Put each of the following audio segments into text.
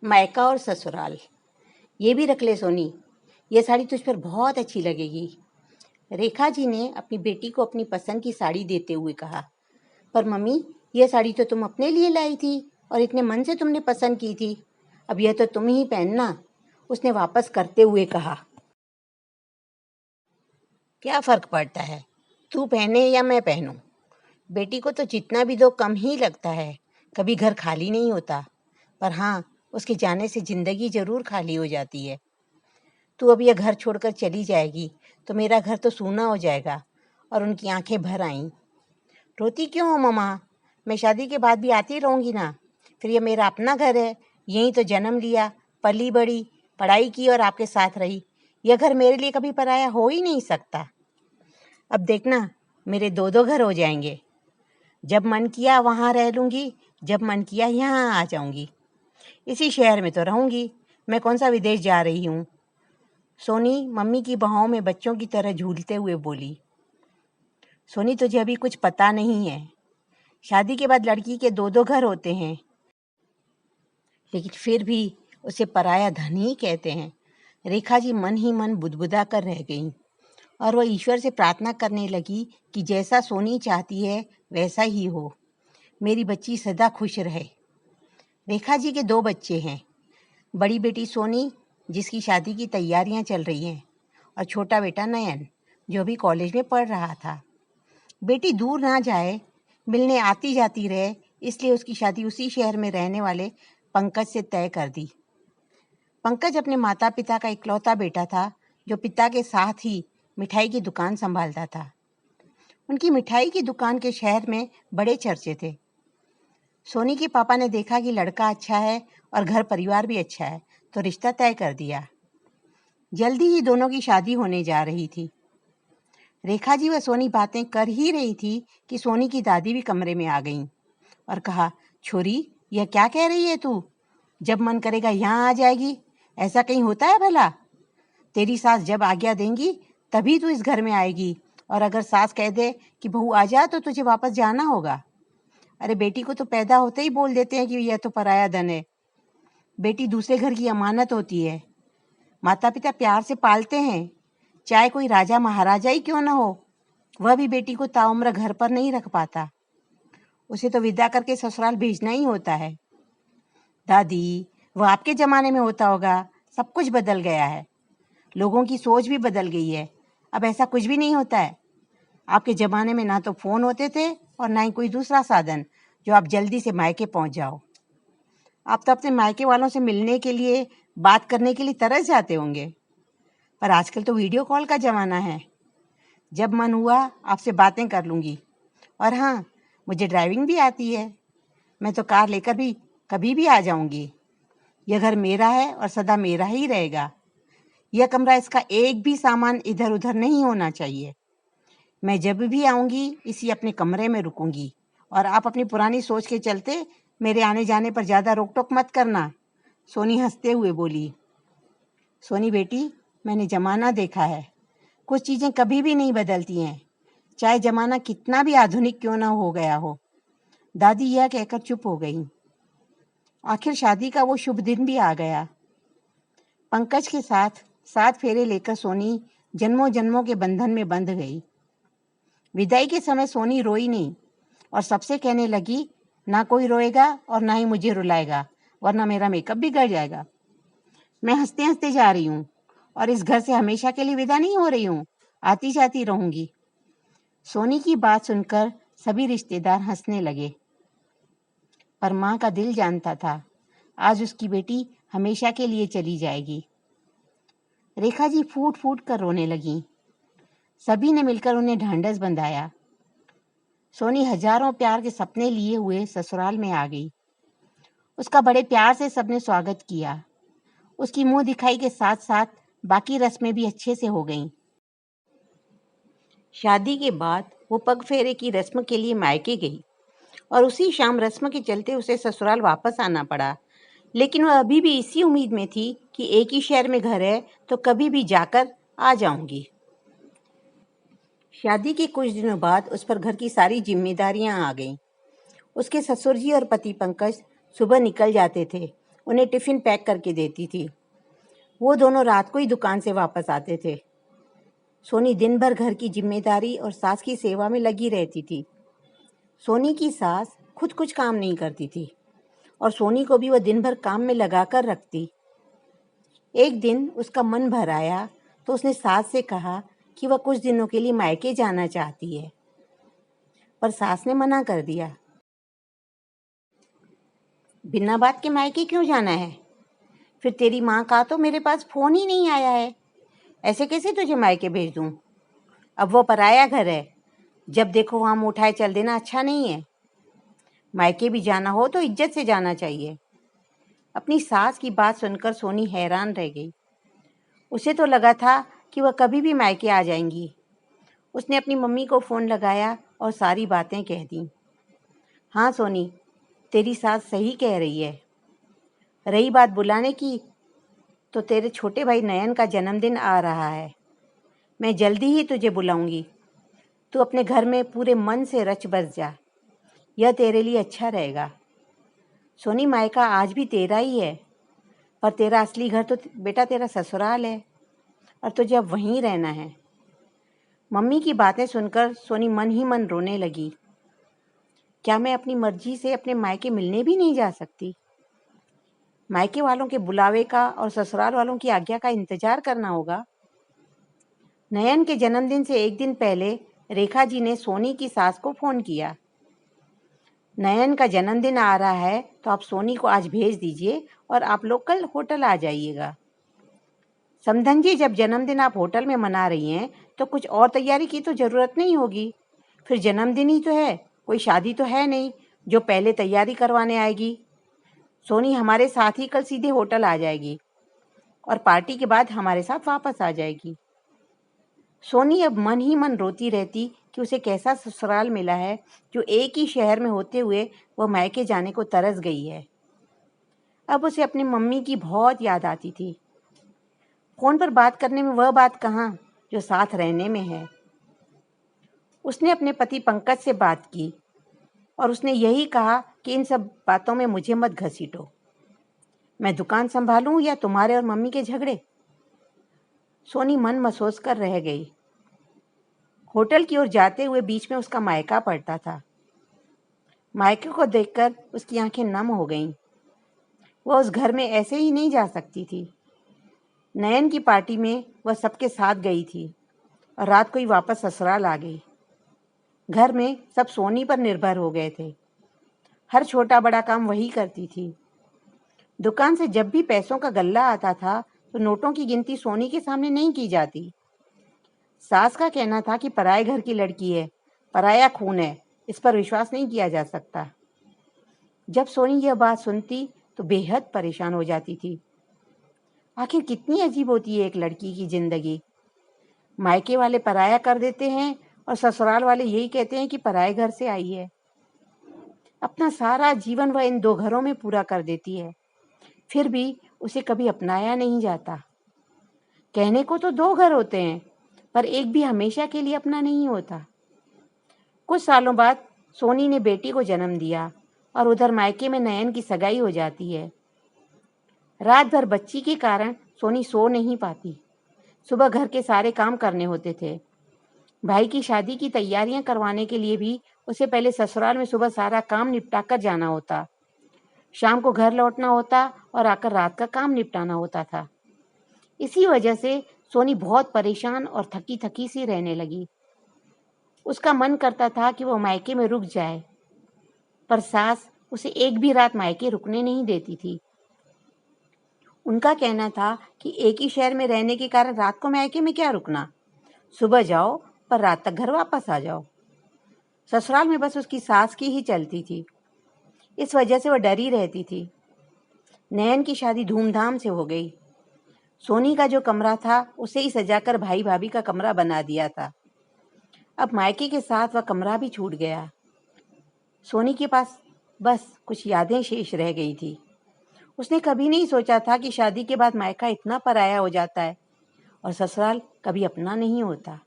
मायका और ससुराल। ये भी रख ले सोनी, ये साड़ी तुझ पर बहुत अच्छी लगेगी। रेखा जी ने अपनी बेटी को अपनी पसंद की साड़ी देते हुए कहा। पर मम्मी, ये साड़ी तो तुम अपने लिए लाई थी और इतने मन से तुमने पसंद की थी, अब यह तो तुम ही पहनना, उसने वापस करते हुए कहा। क्या फर्क पड़ता है, तू पहने या मैं पहनूं? बेटी को तो जितना भी दो कम ही लगता है। कभी घर खाली नहीं होता, पर हाँ, उसके जाने से जिंदगी जरूर खाली हो जाती है। तू अब यह घर छोड़कर चली जाएगी तो मेरा घर तो सूना हो जाएगा। और उनकी आंखें भर आईं। रोती क्यों हो मम्मा? मैं शादी के बाद भी आती रहूंगी ना। फिर यह मेरा अपना घर है, यहीं तो जन्म लिया, पली बड़ी, पढ़ाई की और आपके साथ रही। यह घर मेरे लिए कभी पराया हो ही नहीं सकता। अब देखना, मेरे दो दो घर हो जाएंगे। जब मन किया वहाँ रह लूँगी, जब मन किया यहाँ आ जाऊँगी। इसी शहर में तो रहूँगी, मैं कौन सा विदेश जा रही हूँ। सोनी मम्मी की बाहों में बच्चों की तरह झूलते हुए बोली। सोनी, तुझे अभी कुछ पता नहीं है। शादी के बाद लड़की के दो दो घर होते हैं, लेकिन फिर भी उसे पराया धन ही कहते हैं। रेखा जी मन ही मन बुदबुदा कर रह गईं और वह ईश्वर से प्रार्थना करने लगी कि जैसा सोनी चाहती है वैसा ही हो, मेरी बच्ची सदा खुश रहे। रेखा जी के दो बच्चे हैं, बड़ी बेटी सोनी जिसकी शादी की तैयारियां चल रही हैं, और छोटा बेटा नयन जो अभी कॉलेज में पढ़ रहा था। बेटी दूर ना जाए, मिलने आती जाती रहे, इसलिए उसकी शादी उसी शहर में रहने वाले पंकज से तय कर दी। पंकज अपने माता पिता का इकलौता बेटा था, जो पिता के साथ ही मिठाई की दुकान संभालता था। उनकी मिठाई की दुकान के शहर में बड़े चर्चे थे। सोनी के पापा ने देखा कि लड़का अच्छा है और घर परिवार भी अच्छा है, तो रिश्ता तय कर दिया। जल्दी ही दोनों की शादी होने जा रही थी। रेखा जी व सोनी बातें कर ही रही थी कि सोनी की दादी भी कमरे में आ गईं और कहा, छोरी, यह क्या कह रही है तू? जब मन करेगा यहाँ आ जाएगी, ऐसा कहीं होता है भला? तेरी सास जब आज्ञा देंगी तभी तू इस घर में आएगी, और अगर सास कह दे कि बहू आ जा तो तुझे वापस जाना होगा। अरे बेटी को तो पैदा होते ही बोल देते हैं कि यह तो पराया धन है। बेटी दूसरे घर की अमानत होती है, माता पिता प्यार से पालते हैं, चाहे कोई राजा महाराजा ही क्यों ना हो, वह भी बेटी को ताउम्र घर पर नहीं रख पाता, उसे तो विदा करके ससुराल भेजना ही होता है। दादी, वह आपके जमाने में होता होगा, सब कुछ बदल गया है, लोगों की सोच भी बदल गई है। अब ऐसा कुछ भी नहीं होता है। आपके ज़माने में ना तो फ़ोन होते थे और ना ही कोई दूसरा साधन जो आप जल्दी से मायके पहुंच जाओ। आप तो अपने मायके वालों से मिलने के लिए, बात करने के लिए तरस जाते होंगे, पर आजकल तो वीडियो कॉल का ज़माना है। जब मन हुआ आपसे बातें कर लूँगी। और हाँ, मुझे ड्राइविंग भी आती है, मैं तो कार लेकर भी कभी भी आ जाऊँगी। यह घर मेरा है और सदा मेरा ही रहेगा। यह कमरा, इसका एक भी सामान इधर उधर नहीं होना चाहिए। मैं जब भी आऊँगी इसी अपने कमरे में रुकूंगी, और आप अपनी पुरानी सोच के चलते मेरे आने जाने पर ज़्यादा रोक टोक मत करना। सोनी हंसते हुए बोली। सोनी बेटी, मैंने ज़माना देखा है, कुछ चीज़ें कभी भी नहीं बदलती हैं, चाहे ज़माना कितना भी आधुनिक क्यों ना हो गया हो। दादी यह कहकर चुप हो गई। आखिर शादी का वो शुभ दिन भी आ गया। पंकज के साथ 7 फेरे लेकर सोनी जन्मों जन्मों के बंधन में बंध गई। विदाई के समय सोनी रोई नहीं और सबसे कहने लगी, ना कोई रोएगा और ना ही मुझे रुलाएगा, वरना मेरा मेकअप बिगड़ जाएगा। मैं हंसते हंसते जा रही हूँ और इस घर से हमेशा के लिए विदा नहीं हो रही हूँ, आती जाती रहूंगी। सोनी की बात सुनकर सभी रिश्तेदार हंसने लगे, पर माँ का दिल जानता था, आज उसकी बेटी हमेशा के लिए चली जाएगी। रेखा जी फूट फूट कर रोने लगी। सभी ने मिलकर उन्हें ढांढस बंधाया। सोनी हजारों प्यार के सपने लिए हुए ससुराल में आ गई। उसका बड़े प्यार से सबने स्वागत किया। उसकी मुंह दिखाई के साथ साथ बाकी रस्में भी अच्छे से हो गईं। शादी के बाद वो पग फेरे की रस्म के लिए मायके गई और उसी शाम रस्म के चलते उसे ससुराल वापस आना पड़ा। लेकिन वह अभी भी इसी उम्मीद में थी कि एक ही शहर में घर है तो कभी भी जाकर आ जाऊंगी। शादी के कुछ दिनों बाद उस पर घर की सारी जिम्मेदारियां आ गईं। उसके ससुर जी और पति पंकज सुबह निकल जाते थे उन्हें टिफ़िन पैक करके देती थी। वो दोनों रात को ही दुकान से वापस आते थे। सोनी दिन भर घर की जिम्मेदारी और सास की सेवा में लगी रहती थी। सोनी की सास खुद कुछ काम नहीं करती थी और सोनी को भी वह दिन भर काम में लगा कर रखती। एक दिन उसका मन भर आया तो उसने सास से कहा कि वह कुछ दिनों के लिए मायके जाना चाहती है, पर सास ने मना कर दिया। बिना बात के मायके क्यों जाना है? फिर तेरी माँ का तो मेरे पास फ़ोन ही नहीं आया है। ऐसे कैसे तुझे मायके भेज दूँ? अब वो पराया घर है, जब देखो वहाँ मुँह उठाए चल देना अच्छा नहीं है। मायके भी जाना हो तो इज्जत से जाना चाहिए। अपनी सास की बात सुनकर सोनी हैरान रह गई। उसे तो लगा था कि वह कभी भी मायके आ जाएंगी। उसने अपनी मम्मी को फ़ोन लगाया और सारी बातें कह दी। हाँ सोनी, तेरी सास सही कह रही है। रही बात बुलाने की, तो तेरे छोटे भाई नयन का जन्मदिन आ रहा है। मैं जल्दी ही तुझे बुलाऊंगी। तू अपने घर में पूरे मन से रच बस जा, यह तेरे लिए अच्छा रहेगा। सोनी, मायका आज भी तेरा ही है, पर तेरा असली घर तो बेटा तेरा ससुराल है और तुझे अब वहीं रहना है। मम्मी की बातें सुनकर सोनी मन ही मन रोने लगी। क्या मैं अपनी मर्जी से अपने मायके मिलने भी नहीं जा सकती? मायके वालों के बुलावे का और ससुराल वालों की आज्ञा का इंतजार करना होगा। नयन के जन्मदिन से एक दिन पहले रेखा जी ने सोनी की सास को फ़ोन किया। नयन का जन्मदिन आ रहा है तो आप सोनी को आज भेज दीजिए और आप लोग कल होटल आ जाइएगा। समधन जी, जब जन्मदिन आप होटल में मना रही हैं तो कुछ और तैयारी की तो ज़रूरत नहीं होगी। फिर जन्मदिन ही तो है, कोई शादी तो है नहीं जो पहले तैयारी करवाने आएगी। सोनी हमारे साथ ही कल सीधे होटल आ जाएगी और पार्टी के बाद हमारे साथ वापस आ जाएगी। सोनी अब मन ही मन रोती रहती कि उसे कैसा ससुराल मिला है जो एक ही शहर में होते हुए वह मायके जाने को तरस गई है। अब उसे अपनी मम्मी की बहुत याद आती थी। फ़ोन पर बात करने में वह बात कहाँ जो साथ रहने में है। उसने अपने पति पंकज से बात की और उसने यही कहा कि इन सब बातों में मुझे मत घसीटो। मैं दुकान संभालूं या तुम्हारे और मम्मी के झगड़े? सोनी मन महसूस कर रह गई। होटल की ओर जाते हुए बीच में उसका मायका पड़ता था। मायके को देखकर उसकी आंखें नम हो गईं। वह उस घर में ऐसे ही नहीं जा सकती थी। नयन की पार्टी में वह सबके साथ गई थी और रात को ही वापस ससुराल आ गई। घर में सब सोनी पर निर्भर हो गए थे। हर छोटा बड़ा काम वही करती थी। दुकान से जब भी पैसों का गल्ला आता था तो नोटों की गिनती सोनी के सामने नहीं की जाती। सास का कहना था कि पराए घर की लड़की है, पराया खून है, इस पर विश्वास नहीं किया जा सकता। जब सोनी यह बात सुनती तो बेहद परेशान हो जाती थी। आखिर कितनी अजीब होती है एक लड़की की जिंदगी। मायके वाले पराया कर देते हैं और ससुराल वाले यही कहते हैं कि पराए घर से आई है। अपना सारा जीवन वह इन दो घरों में पूरा कर देती है, फिर भी उसे कभी अपनाया नहीं जाता। कहने को तो दो घर होते हैं, पर एक भी हमेशा के लिए अपना नहीं होता। कुछ सालों बाद सोनी ने बेटी को जन्म दिया और उधर मायके में नयन की सगाई हो जाती है। रात भर बच्ची के कारण सोनी सो नहीं पाती। सुबह घर के सारे काम करने होते थे। भाई की शादी की तैयारियां करवाने के लिए भी उसे पहले ससुराल में सुबह सारा काम निपटा कर जाना होता। शाम को घर लौटना होता और आकर रात का काम निपटाना होता था। इसी वजह से सोनी बहुत परेशान और थकी थकी सी रहने लगी। उसका मन करता था कि वो मायके में रुक जाए, पर सास उसे एक भी रात मायके रुकने नहीं देती थी। उनका कहना था कि एक ही शहर में रहने के कारण रात को मायके में क्या रुकना, सुबह जाओ पर रात तक घर वापस आ जाओ। ससुराल में बस उसकी सास की ही चलती थी। इस वजह से वह डरी रहती थी। नयन की शादी धूमधाम से हो गई। सोनी का जो कमरा था उसे ही सजाकर भाई भाभी का कमरा बना दिया था। अब मायके के साथ वह कमरा भी छूट गया। सोनी के पास बस कुछ यादें शेष रह गई थी। उसने कभी नहीं सोचा था कि शादी के बाद मायका इतना पराया हो जाता है और ससुराल कभी अपना नहीं होता।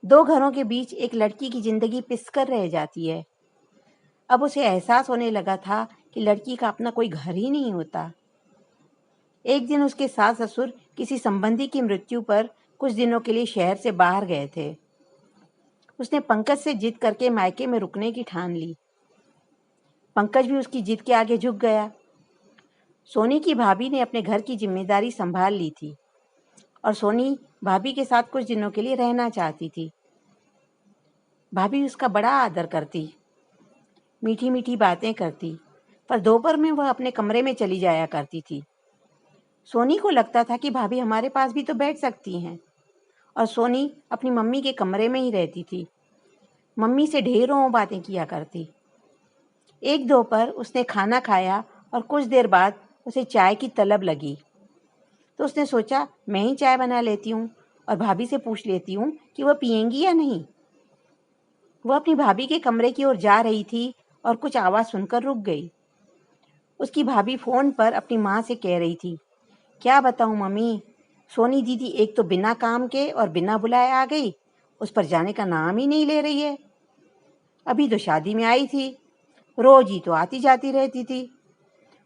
दो घरों के बीच एक लड़की की जिंदगी पिसकर रह जाती है। अब उसे एहसास होने लगा था कि लड़की का अपना कोई घर ही नहीं होता। एक दिन उसके सास ससुर किसी संबंधी की मृत्यु पर कुछ दिनों के लिए शहर से बाहर गए थे। उसने पंकज से जिद करके मायके में रुकने की ठान ली। पंकज भी उसकी जिद के आगे झुक गया। सोनी की भाभी ने अपने घर की जिम्मेदारी संभाल ली थी और सोनी भाभी के साथ कुछ दिनों के लिए रहना चाहती थी। भाभी उसका बड़ा आदर करती, मीठी मीठी बातें करती, पर दोपहर में वह अपने कमरे में चली जाया करती थी। सोनी को लगता था कि भाभी हमारे पास भी तो बैठ सकती हैं, और सोनी अपनी मम्मी के कमरे में ही रहती थी। मम्मी से ढेरों बातें किया करती। एक दोपहर उसने खाना खाया और कुछ देर बाद उसे चाय की तलब लगी, तो उसने सोचा मैं ही चाय बना लेती हूँ और भाभी से पूछ लेती हूँ कि वह पिएंगी या नहीं। वह अपनी भाभी के कमरे की ओर जा रही थी और कुछ आवाज़ सुनकर रुक गई। उसकी भाभी फ़ोन पर अपनी माँ से कह रही थी, क्या बताऊँ मम्मी, सोनी दीदी एक तो बिना काम के और बिना बुलाए आ गई, उस पर जाने का नाम ही नहीं ले रही है। अभी तो शादी में आई थी, रोज ही तो आती जाती रहती थी।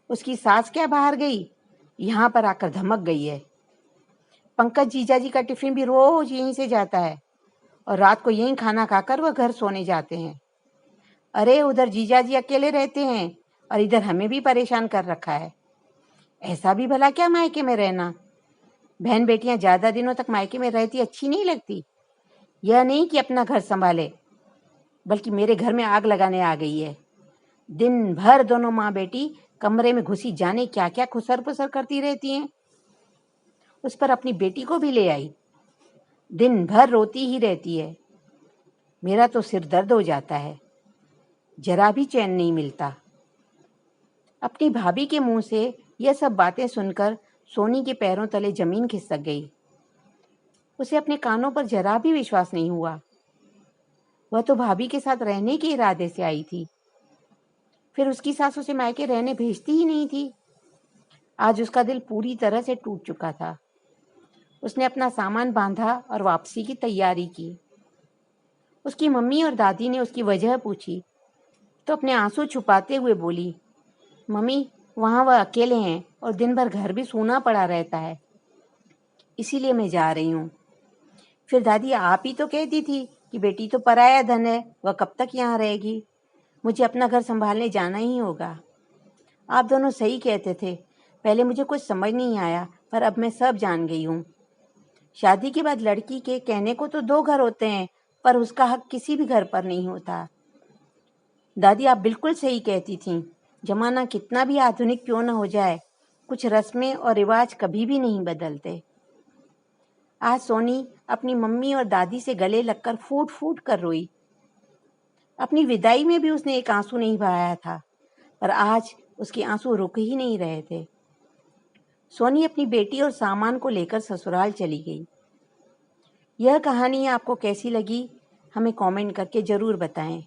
उसकी सास क्या बाहर गई, यहाँ पर आकर धमक गई है। पंकज जीजाजी का टिफिन भी रोज यहीं से जाता है और रात को यहीं खाना खाकर वह घर सोने जाते हैं। अरे उधर जीजाजी अकेले रहते हैं और इधर हमें भी परेशान कर रखा है। ऐसा भी भला क्या मायके में रहना, बहन बेटियां ज्यादा दिनों तक मायके में रहती अच्छी नहीं लगती। यह नहीं कि अपना घर संभाले, बल्कि मेरे घर में आग लगाने आ गई है। दिन भर दोनों माँ बेटी कमरे में घुसी जाने क्या क्या खुसर पुसर करती रहती हैं। उस पर अपनी बेटी को भी ले आई, दिन भर रोती ही रहती है। मेरा तो सिर दर्द हो जाता है, जरा भी चैन नहीं मिलता। अपनी भाभी के मुंह से यह सब बातें सुनकर सोनी के पैरों तले जमीन खिसक गई। उसे अपने कानों पर जरा भी विश्वास नहीं हुआ। वह तो भाभी के साथ रहने के इरादे से आई थी, फिर उसकी सास उसे मायके रहने भेजती ही नहीं थी। आज उसका दिल पूरी तरह से टूट चुका था। उसने अपना सामान बांधा और वापसी की तैयारी की। उसकी मम्मी और दादी ने उसकी वजह पूछी तो अपने आंसू छुपाते हुए बोली, मम्मी वहाँ वह अकेले हैं और दिन भर घर भी सूना पड़ा रहता है, इसीलिए मैं जा रही हूँ। फिर दादी आप ही तो कहती थी कि बेटी तो पराया धन है, वह कब तक यहाँ रहेगी, मुझे अपना घर संभालने जाना ही होगा। आप दोनों सही कहते थे, पहले मुझे कुछ समझ नहीं आया, पर अब मैं सब जान गई हूँ। शादी के बाद लड़की के कहने को तो 2 घर होते हैं, पर उसका हक किसी भी घर पर नहीं होता। दादी आप बिल्कुल सही कहती थीं, जमाना कितना भी आधुनिक क्यों न हो जाए, कुछ रस्में और रिवाज कभी भी नहीं बदलते। आज सोनी अपनी मम्मी और दादी से गले लगकर फूट फूट कर रोई। अपनी विदाई में भी उसने एक आंसू नहीं बहाया था, पर आज उसके आंसू रुक ही नहीं रहे थे। सोनी अपनी बेटी और सामान को लेकर ससुराल चली गई। यह कहानी आपको कैसी लगी, हमें कमेंट करके ज़रूर बताएं।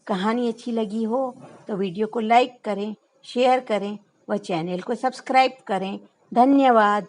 कहानी अच्छी लगी हो तो वीडियो को लाइक करें, शेयर करें व चैनल को सब्सक्राइब करें। धन्यवाद।